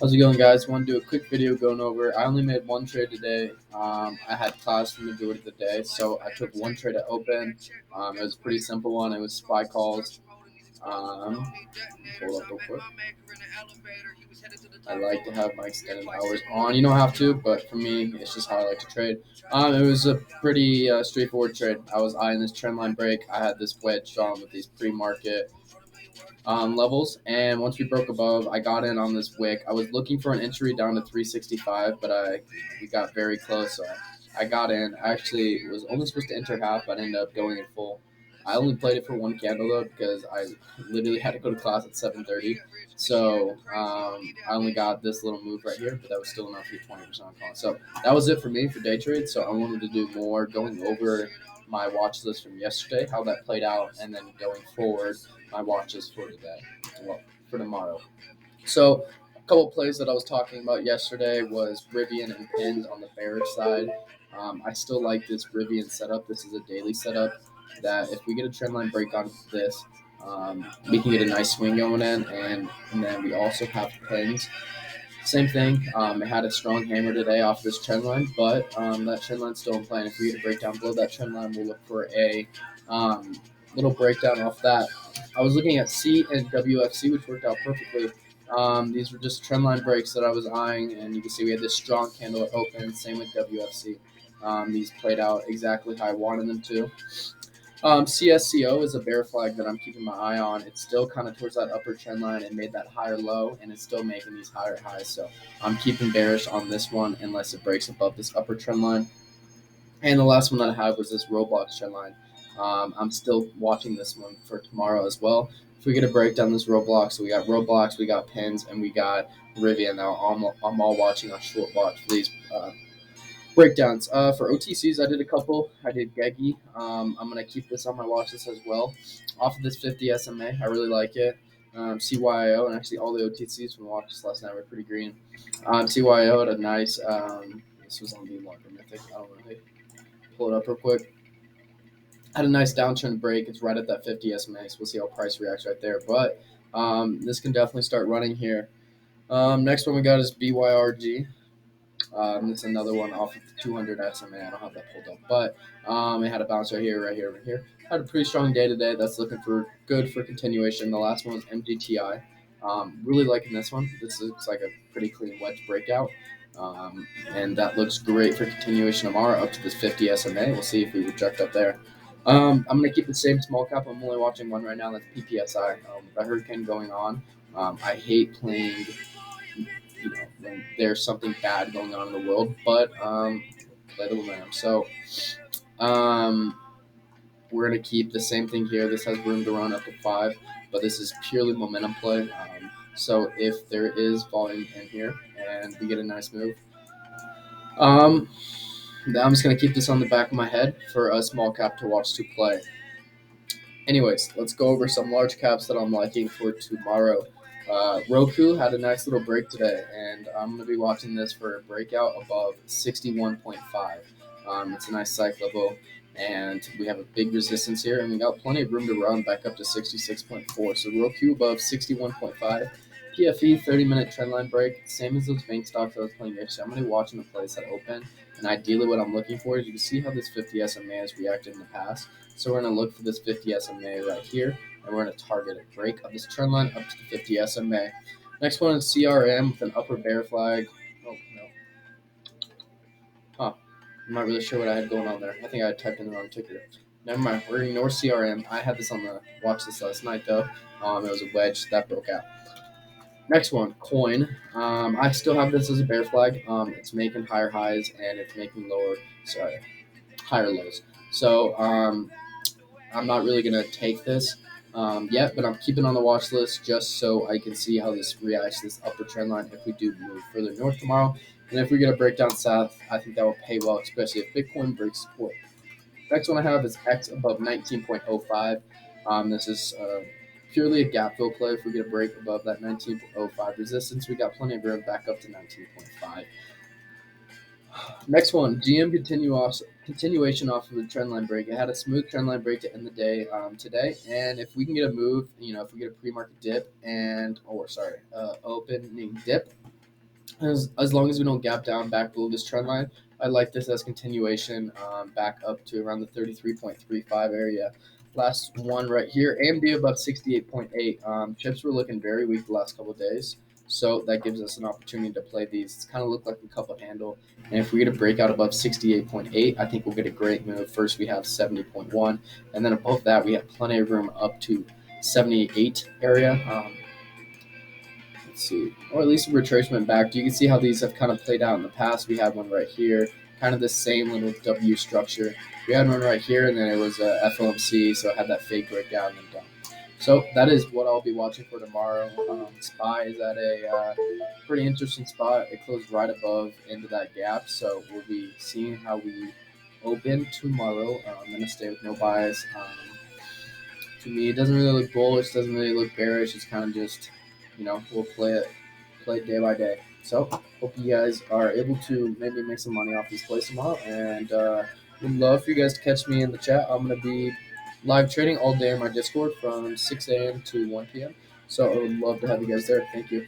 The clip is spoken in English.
How's it going, guys? Want to do a quick video going over. I only made one trade today. I had class the majority of the day, so I took one trade at open. It was a pretty simple one. It was spy calls. Pull up real quick. I like to have my extended hours on. You don't have to, but for me, it's just how I like to trade. It was a pretty straightforward trade. I was eyeing this trend line break. I had this wedge drawn with these pre-market levels. And once we broke above, I got in on this wick. I was looking for an entry down to 365, but we got very close. So I got in. I actually was only supposed to enter half, but ended up going in full. I only played it for one candle though because I literally had to go to class at 7:30. So I only got this little move right here, but that was still enough for 20% on call. So that was it for me for day trade. So I wanted to do more going over my watch list from yesterday, how that played out, and then going forward my watches for today, well, for tomorrow. So a couple plays that I was talking about yesterday was Rivian and pins on the bearish side. I still like this Rivian setup. This is a daily setup that if we get a trend line break on this, we can get a nice swing going in, and then we also have pins. Same thing. It had a strong hammer today off this trend line, but that trend line's still in play. And if we get a breakdown below that trend line, we'll look for a um, little breakdown off that. I was looking at C and WFC, which worked out perfectly. These were just trend line breaks that I was eyeing, and you can see we had this strong candle at open. Same with WFC. These played out exactly how I wanted them to. CSCO is a bear flag that I'm keeping my eye on. It's still kind of towards that upper trend line. It made that higher low, and it's still making these higher highs. So I'm keeping bearish on this one unless it breaks above this upper trend line. And the last one that I had was this Roblox trend line. I'm still watching this one for tomorrow as well. If we get a breakdown this Roblox, so we got Roblox, we got pins, and we got Rivian. Now I'm all watching on short watch for these breakdowns. For OTCs, I did a couple. I did Gegi. I'm going to keep this on my watch list as well. Off of this 50 SMA, I really like it. CYO, and actually all the OTCs from the watch list last night were pretty green. CYO had a nice, this was on the longer mythic. I don't really pull it up real quick. Had a nice downtrend break. It's right at that 50 SMA, so we'll see how price reacts right there. But this can definitely start running here. Next one we got is BYRG. It's another one off of the 200 SMA. I don't have that pulled up, but it had a bounce right here, right here, right here. Had a pretty strong day today. That's looking for good for continuation. The last one was MGTI. Really liking this one. This looks like a pretty clean wedge breakout. And that looks great for continuation tomorrow up to this 50 SMA. We'll see if we reject up there. I'm going to keep the same small cap. I'm only watching one right now. That's PPSI. The hurricane going on. I hate playing when there's something bad going on in the world, but play the momentum. So um, we're gonna keep the same thing here. This has room to run up to 5, but this is purely momentum play. So if there is volume in here and we get a nice move, um, I'm just gonna keep this on the back of my head for a small cap to watch to play. Anyways, let's go over some large caps that I'm liking for tomorrow. Roku had a nice little break today, and I'm going to be watching this for a breakout above 61.5. It's a nice psych level, and we have a big resistance here, and we got plenty of room to run back up to 66.4. So Roku above 61.5. PFE 30-minute trendline break, same as those bank stocks I was playing yesterday. I'm going to be watching the plays that open, and ideally what I'm looking for is you can see how this 50 SMA has reacted in the past. So we're going to look for this 50 SMA right here, and we're going to target a break of this trend line up to the 50 SMA. Next one is CRM with an upper bear flag. Oh, no. Huh. I'm not really sure what I had going on there. I think I had typed in the wrong ticker. Never mind. We're going to ignore CRM. I had this on the watch list last night, though. It was a wedge that broke out. Next one, coin. I still have this as a bear flag. It's making higher highs and it's making higher lows. So I'm not really going to take this yet, but I'm keeping on the watch list just so I can see how this reacts to this upper trend line if we do move further north tomorrow. And if we get a breakdown south, I think that will pay well, especially if Bitcoin breaks support. Next one I have is X above 19.05. This is purely a gap fill play. If we get a break above that 19.05 resistance, we got plenty of room back up to 19.5. Next one, GM continuation off of the trendline break. It had a smooth trendline break to end the day today, and if we can get a move, if we get a pre-market dip opening dip, As long as we don't gap down back below this trend line, I like this as continuation back up to around the 33.35 area. Last one right here, AMD above 68.8. Chips were looking very weak the last couple of days, so that gives us an opportunity to play these. It's kind of look like a cup of handle, and if we get a breakout above 68.8, I think we'll get a great move. First, we have 70.1, and then above that, we have plenty of room up to 78 area. Let's see, or at least a retracement back. You can see how these have kind of played out in the past. We had one right here, kind of the same little W structure. We had one right here, and then it was a FOMC, so it had that fake breakdown and down. So that is what I'll be watching for tomorrow. SPY is at a pretty interesting spot. It closed right above into that gap, so we'll be seeing how we open tomorrow. I'm gonna stay with no bias. To me, it doesn't really look bullish, doesn't really look bearish. It's kind of just, we'll play it day by day. So hope you guys are able to maybe make some money off these plays tomorrow, and would love for you guys to catch me in the chat. I'm gonna be live trading all day in my Discord from 6 a.m. to 1 p.m. So I would love to have you guys there. Thank you.